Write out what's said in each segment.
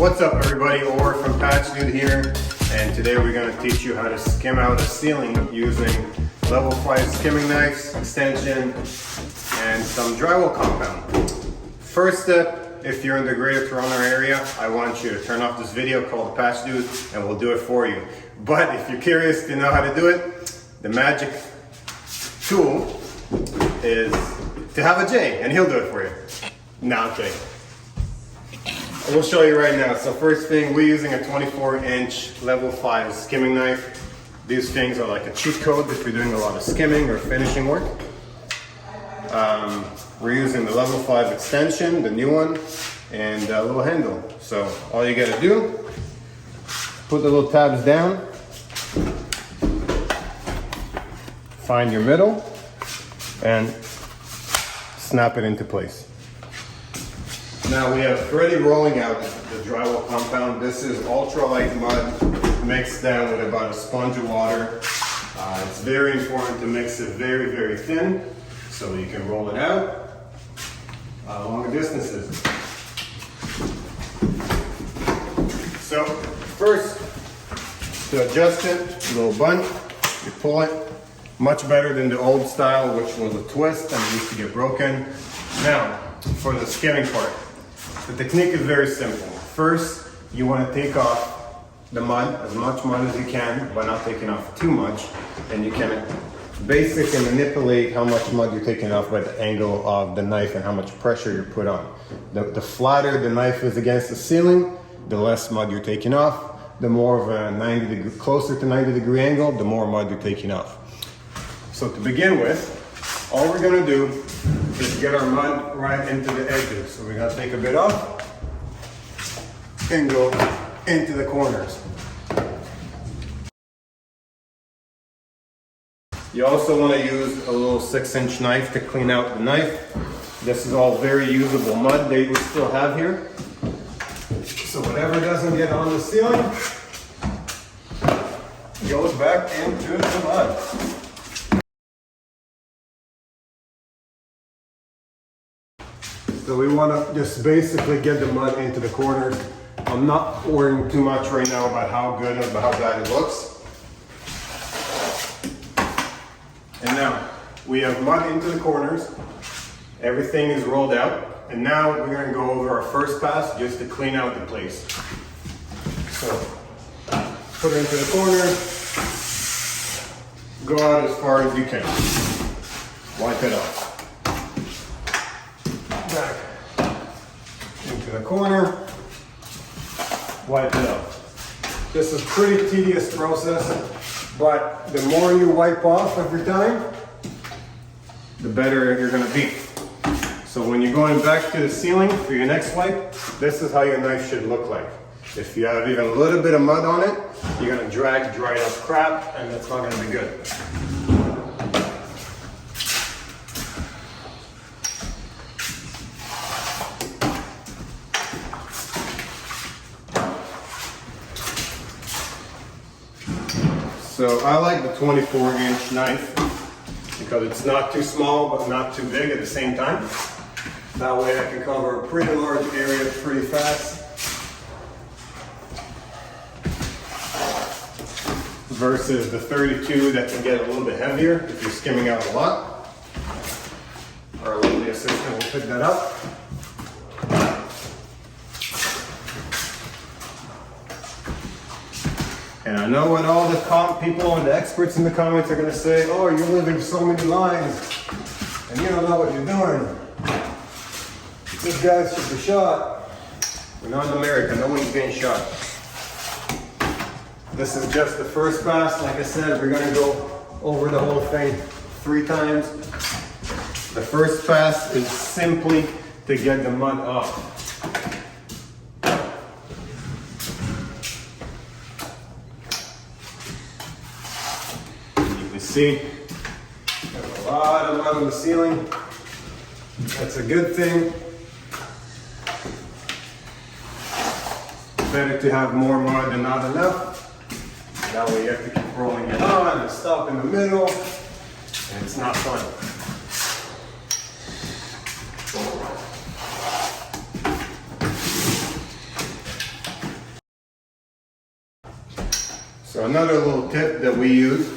What's up everybody, Or from Patch Dude here, and today we're going to teach you how to skim out a ceiling using level 5 skimming knives, extension, and some drywall compound. First step, if you're in the Greater Toronto area, I want you to turn off this video called Patch Dude and we'll do it for you. But if you're curious to know how to do it, the magic tool is to have a J and he'll do it for you. No, I'm kidding. We'll show you right now. So first thing, we're using a 24-inch level 5 skimming knife. These things are like a cheat code if you're doing a lot of skimming or finishing work. We're using the level 5 extension, the new one, and a little handle. So all you gotta do, put the little tabs down, find your middle, and snap it into place. Now we have already rolling out the drywall compound. This is ultralight mud mixed down with about a sponge of water. It's very important to mix it very, very thin so you can roll it out longer distances. So first, to adjust it, a little bunch, you pull it. Much better than the old style, which was a twist and used to get broken. Now, for the skimming part. The technique is very simple. First, you want to take off the mud, as much mud as you can, but not taking off too much. And you can basically manipulate how much mud you're taking off by the angle of the knife and how much pressure you put on. The flatter the knife is against the ceiling, the less mud you're taking off. The more of a closer to 90 degree angle, the more mud you're taking off. So to begin with, all we're gonna do is get our mud right into the edges. So we're gonna take a bit off and go into the corners. You also wanna use a little 6-inch knife to clean out the knife. This is all very usable mud that we still have here. So whatever doesn't get on the ceiling goes back into the mud. So we want to just basically get the mud into the corners. I'm not worrying too much right now about how good or how bad it looks. And now we have mud into the corners. Everything is rolled out. And now we're going to go over our first pass just to clean out the place. So put it into the corner. Go out as far as you can. Wipe it off. Back into the corner, wipe it up. This is a pretty tedious process, but the more you wipe off every time, the better you're gonna be. So when you're going back to the ceiling for your next wipe, this is how your knife should look like. If you have even a little bit of mud on it, you're gonna drag dried up crap, and that's not gonna be good. So I like the 24-inch knife because it's not too small but not too big at the same time. That way I can cover a pretty large area pretty fast. Versus the 32 that can get a little bit heavier if you're skimming out a lot. Our lovely assistant will pick that up. And I know what all the people and the experts in the comments are going to say, oh, you're living so many lines and you don't know what you're doing. This guy should be shot. We're not in America, no one's getting shot. This is just the first pass. Like I said, we're going to go over the whole thing 3 times. The first pass is simply to get the mud off. See, there's a lot of mud on the ceiling. That's a good thing. Better to have more mud than not enough. That way you have to keep rolling it on and stop in the middle, and it's not fun. So another little tip that we use,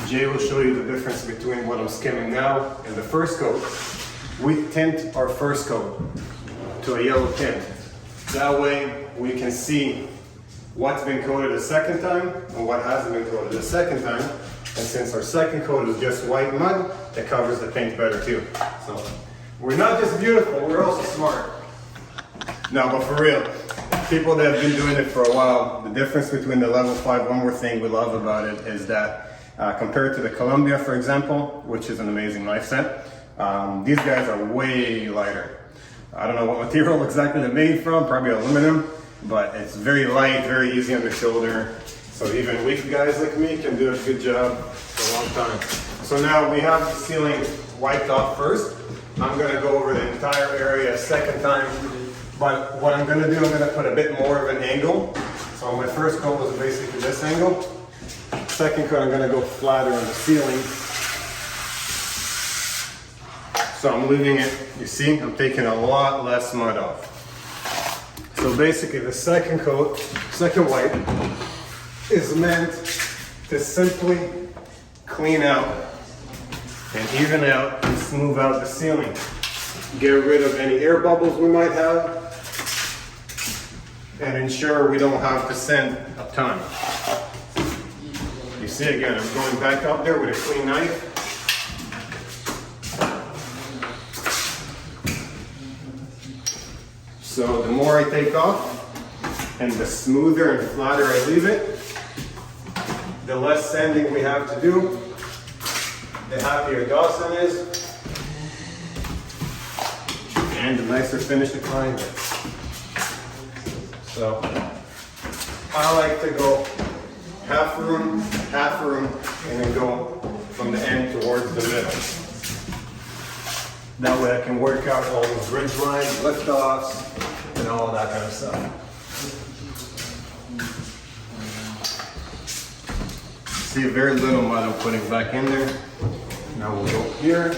Jay will show you the difference between what I'm skimming now and the first coat. We tint our first coat to a yellow tint. That way we can see what's been coated a second time and what hasn't been coated a second time. And since our second coat is just white mud, it covers the paint better too. So we're not just beautiful, we're also smart. No, but for real, people that have been doing it for a while, the difference between the level 5, one more thing we love about it is that compared to the Columbia, for example, which is an amazing knife set, these guys are way lighter. I don't know what material exactly they're made from, probably aluminum, but it's very light, very easy on the shoulder. So even weak guys like me can do a good job for a long time. So now we have the ceiling wiped off first. I'm gonna go over the entire area a second time. But what I'm gonna do, I'm gonna put a bit more of an angle. So my first coat was basically this angle. Second coat, I'm gonna go flatter on the ceiling. So I'm leaving it, you see, I'm taking a lot less mud off. So basically the second coat, second white, is meant to simply clean out and even out and smooth out the ceiling. Get rid of any air bubbles we might have and ensure we don't have to sand a ton. You see again, I'm going back up there with a clean knife. So the more I take off and the smoother and flatter I leave it, the less sanding we have to do, the happier Dawson is, and the nicer finish the client gets. So I like to go half room, and then go from the end towards the middle. That way I can work out all those ridge lines, lift offs, and all that kind of stuff. See, very little mud I'm putting back in there. Now we'll go here.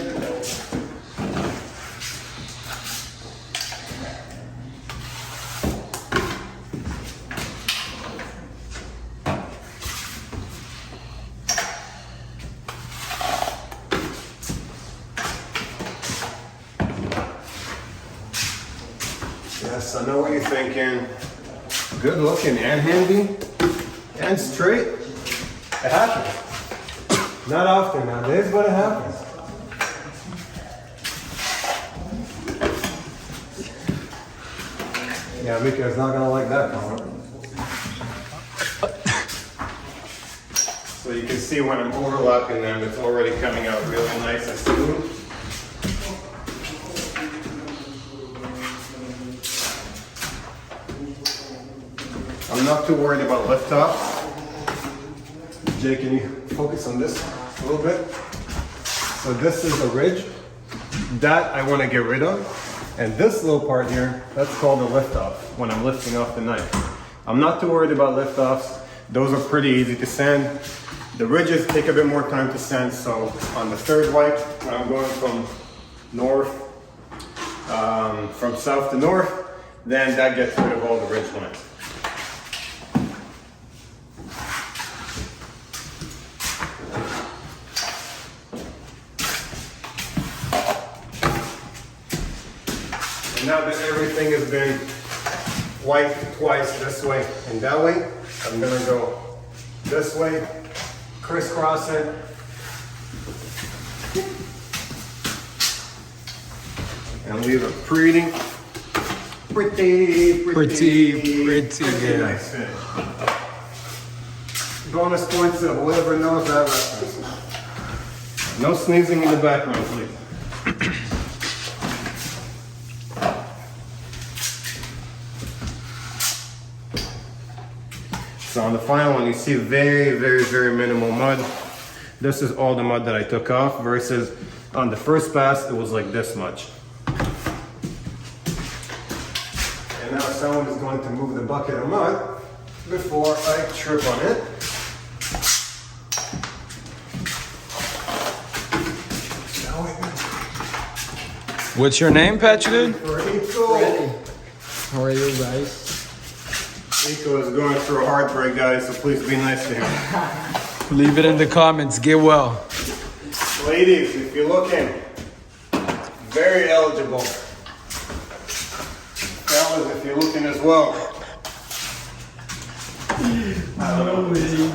Yes, I know what you're thinking. Good looking and handy and straight. It happens. Not often nowadays, but it happens. Yeah, Mika's not gonna like that color. So you can see when I'm overlapping them, it's already coming out really nice and smooth. I'm not too worried about lift-offs. Jay, can you focus on this a little bit? So this is a ridge. That I want to get rid of. And this little part here, that's called a lift-off when I'm lifting off the knife. I'm not too worried about lift-offs. Those are pretty easy to sand. The ridges take a bit more time to sand, so on the third wipe, when I'm going from from south to north, then that gets rid of all the ridge lines. Now that everything has been wiped twice this way and that way, I'm gonna go this way, crisscross it, and leave a pretty nice finish. Bonus points to whoever knows that reference. No sneezing in the background, please. So on the final one, you see very minimal mud. This is all the mud that I took off versus on the first pass, it was like this much. And now someone is going to move the bucket of mud before I trip on it. What's your name, Patrick? How are you guys? Nico is going through a heartbreak, guys, so please be nice to him. Leave it in the comments. Get well. Ladies, if you're looking, very eligible. Fellas, if you're looking as well. No way.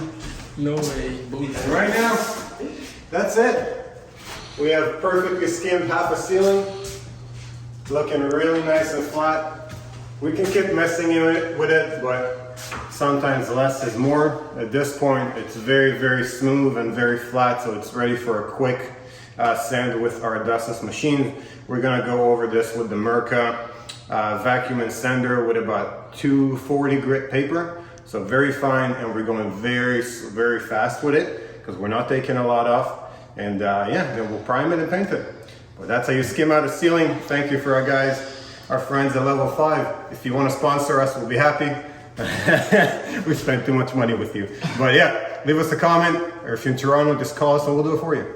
No way. And right now, that's it. We have perfectly skimmed half a ceiling. Looking really nice and flat. We can keep messing with it, but sometimes less is more. At this point, it's very, very smooth and very flat, so it's ready for a quick sand with our dustless machine. We're gonna go over this with the Mirka vacuum and sander with about 240 grit paper. So very fine, and we're going very, very fast with it because we're not taking a lot off. And yeah, then we'll prime it and paint it. But that's how you skim out a ceiling. Thank you for our guys, our friends at Level 5. If you want to sponsor us, we'll be happy. We spent too much money with you. But yeah, leave us a comment, or if you're in Toronto, just call us and we'll do it for you.